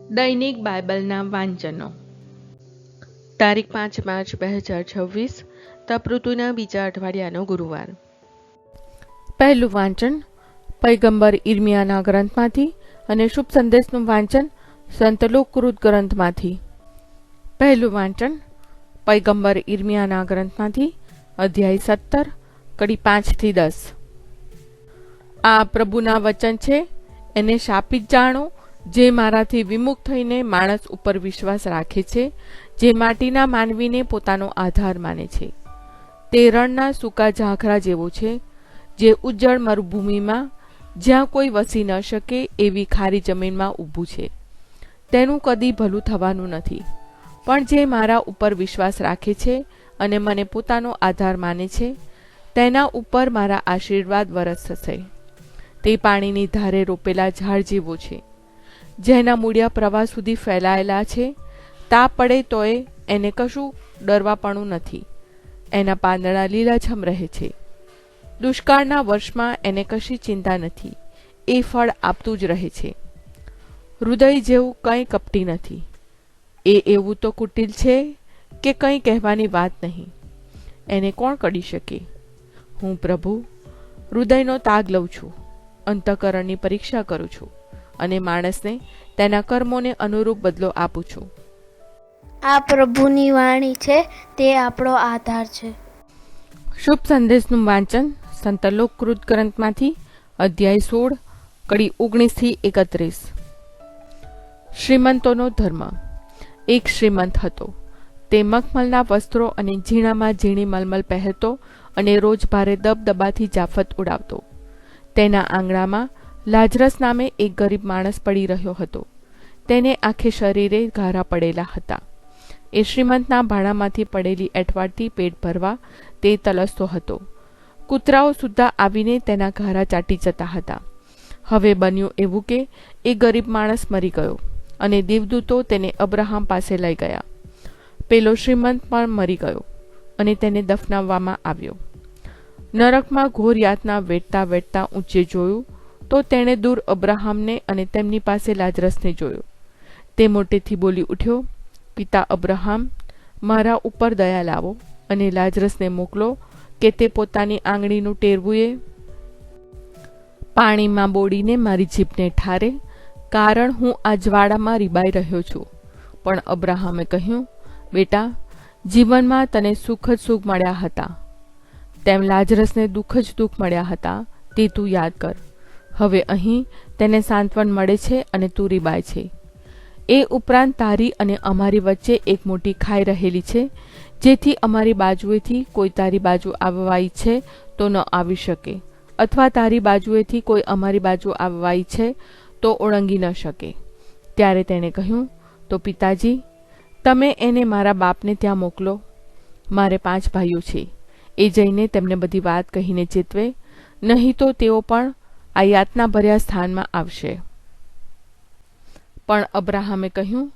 દૈનિક બાઇબલના વાંચનો. તારીખ 5 માર્ચ 2026, તપઋતુના બીજા અઠવાડિયાનો ગુરુવાર. પહેલું વાંચન પૈગંબર ઇર્મિયાના ગ્રંથમાંથી અને શુભ સંદેશનું વાંચન સંત લુક ગ્રંથમાંથી. પહેલું વાંચન પૈગંબર ઇર્મિયાના ગ્રંથમાંથી, અધ્યાય 17, કડી 5 થી 10. આ પ્રભુના વચન છે, એને શાપિત જાણો જે મારાથી વિમુખ થઈને માણસ ઉપર વિશ્વાસ રાખે છે, જે માટીના માનવીને પોતાનો આધાર માને છે. તે રણના સૂકા ઝાંખરા જેવો છે, જે ઉજ્જડ મરુભૂમિમાં જ્યાં કોઈ વસી ન શકે એવી ખારી જમીનમાં ઊભું છે. તેનું કદી ભલું થવાનું નથી. પણ જે મારા ઉપર વિશ્વાસ રાખે છે અને મને પોતાનો આધાર માને છે, તેના ઉપર મારા આશીર્વાદ વરસશે. તે પાણીની ધારે રોપેલા ઝાડ જેવો છે, જેના મૂળિયા પ્રવાહ સુધી ફેલાયેલા છે. તાપ પડે તોય એને કશું ડરવાપણું નથી. એના પાંદડા લીલાછમ રહે છે. દુષ્કાળના વર્ષમાં એને કશી ચિંતા નથી. એ ફળ આપતું જ રહે છે. હૃદય જેવું કંઈ કપટી નથી. એ એવું તો કુટિલ છે કે કંઈ કહેવાની વાત નહીં. એને કોણ કડી શકે? હું પ્રભુ હૃદયનો તાગ લઉં છું, અંતઃકરણની પરીક્ષા કરું છું અને માણસને તેના કર્મોને અનુરૂપ બદલો આપું છું. આ પ્રભુની વાણી છે, તે આપણો આધાર છે. શુભ સંદેશનું વાંચન સંત લુક ગ્રંથમાંથી, અધ્યાય 16, કડી 19 થી 31. શ્રીમંતોનો ધર્મ. એક શ્રીમંત હતો. તે મખમલના વસ્ત્રો અને ઝીણામાં ઝીણી મલમલ પહેરતો અને રોજ ભારે દબદબાથી જાફત ઉડાવતો. તેના આંગણામાં લાજરસ નામે એક ગરીબ માણસ પડી રહ્યો હતો. તેને આખે શરીરે ઘારા પડેલા હતા. એ શ્રીમંતના ભાણામાંથી પડેલી એઠવાડથી પેટ ભરવા તે તલસતો હતો. કૂતરાઓ સુદ્ધા આવીને તેના ઘારા ચાટી જતા હતા. હવે બન્યું એવું કે એ ગરીબ માણસ મરી ગયો અને દેવદૂતો તેને અબ્રાહમ પાસે લઈ ગયા. પેલો શ્રીમંત પણ મરી ગયો અને તેને દફનાવવામાં આવ્યો. નરકમાં ઘોર યાતના વેઠતા વેઠતા ઊંચે જોયું તો તેણે દૂર અબ્રાહમને અને તેમની પાસે લાજરસને જોયો. તે મોટેથી બોલી ઉઠ્યો, પિતા અબ્રાહમ, મારા ઉપર દયા લાવો અને લાજરસને મોકલો કે તે પોતાની આંગળીનું ટેરવું પાણીમાં બોળીને મારી જીભને ઠારે, કારણ હું આ જ્વાળામાં રીબાઈ રહ્યો છું. પણ અબ્રાહમે કહ્યું, બેટા, જીવનમાં તને સુખ જ સુખ મળ્યા હતા, તેમ લાજરસને દુઃખ જ દુઃખ મળ્યા હતા, તે તું યાદ કર. હવે અહીં તેને સાંત્વન મળે છે અને તું રીબાય છે. એ ઉપરાંત તારી અને અમારી વચ્ચે એક મોટી ખાઈ રહેલી છે, જેથી અમારી બાજુએથી કોઈ તારી બાજુ આવવા ઈચ્છે તો ન આવી શકે, અથવા તારી બાજુએથી કોઈ અમારી બાજુ આવવા ઈચ્છે તો ઓળંગી ન શકે. ત્યારે તેણે કહ્યું, તો પિતાજી, તમે એને મારા બાપને ત્યાં મોકલો. મારે 5 ભાઈઓ છે. એ જઈને તેમને બધી વાત કહીને ચેતવે, નહીં તો તેઓ પણ આ યાતના ભર્યા સ્થાનમાં આવશે. પણ અબ્રાહમે કહ્યું,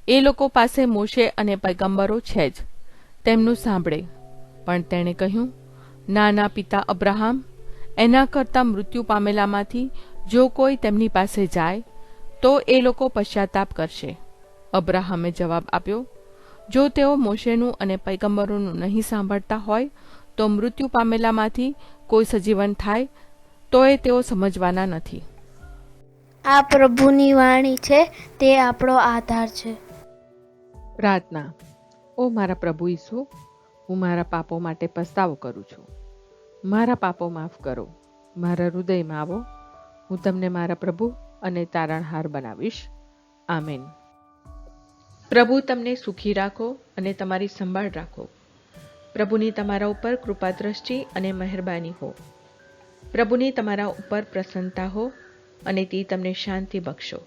એ લોકો પાસે મોશે અને પૈગંબરો છે જ, તેમનું સાંભળે. પણ તેણે કહ્યું, ના ના પિતા અબ્રાહમ, એના કરતાં મૃત્યુ પામેલામાંથી જો કોઈ તેમની પાસે જાય તો એ લોકો પશ્ચાતાપ કરશે. અબ્રાહમે જવાબ આપ્યો, જો તેઓ મોશેનું અને પૈગંબરોનું નહીં સાંભળતા હોય તો મૃત્યુ પામેલામાંથી કોઈ સજીવન થાય તોય તેઓ સમજવાના નથી. આ પ્રભુની વાણી છે, તે આપણો આધાર છે. પ્રાર્થના. ઓ મારા પ્રભુ ઈસુ, હું મારા પાપો માટે પસ્તાવો કરું છું. મારા પાપો માફ કરો. મારા હૃદયમાં આવો. હું તમને મારા પ્રભુ અને તારણહાર બનાવીશ. આમેન. પ્રભુ તમને સુખી રાખો અને તમારી સંભાળ રાખો. પ્રભુની તમારા ઉપર કૃપા દ્રષ્ટિ અને મહેરબાની હો. પ્રભુની તમારા ઉપર પ્રસન્નતા હો અને તે તમને શાંતિ બક્ષો.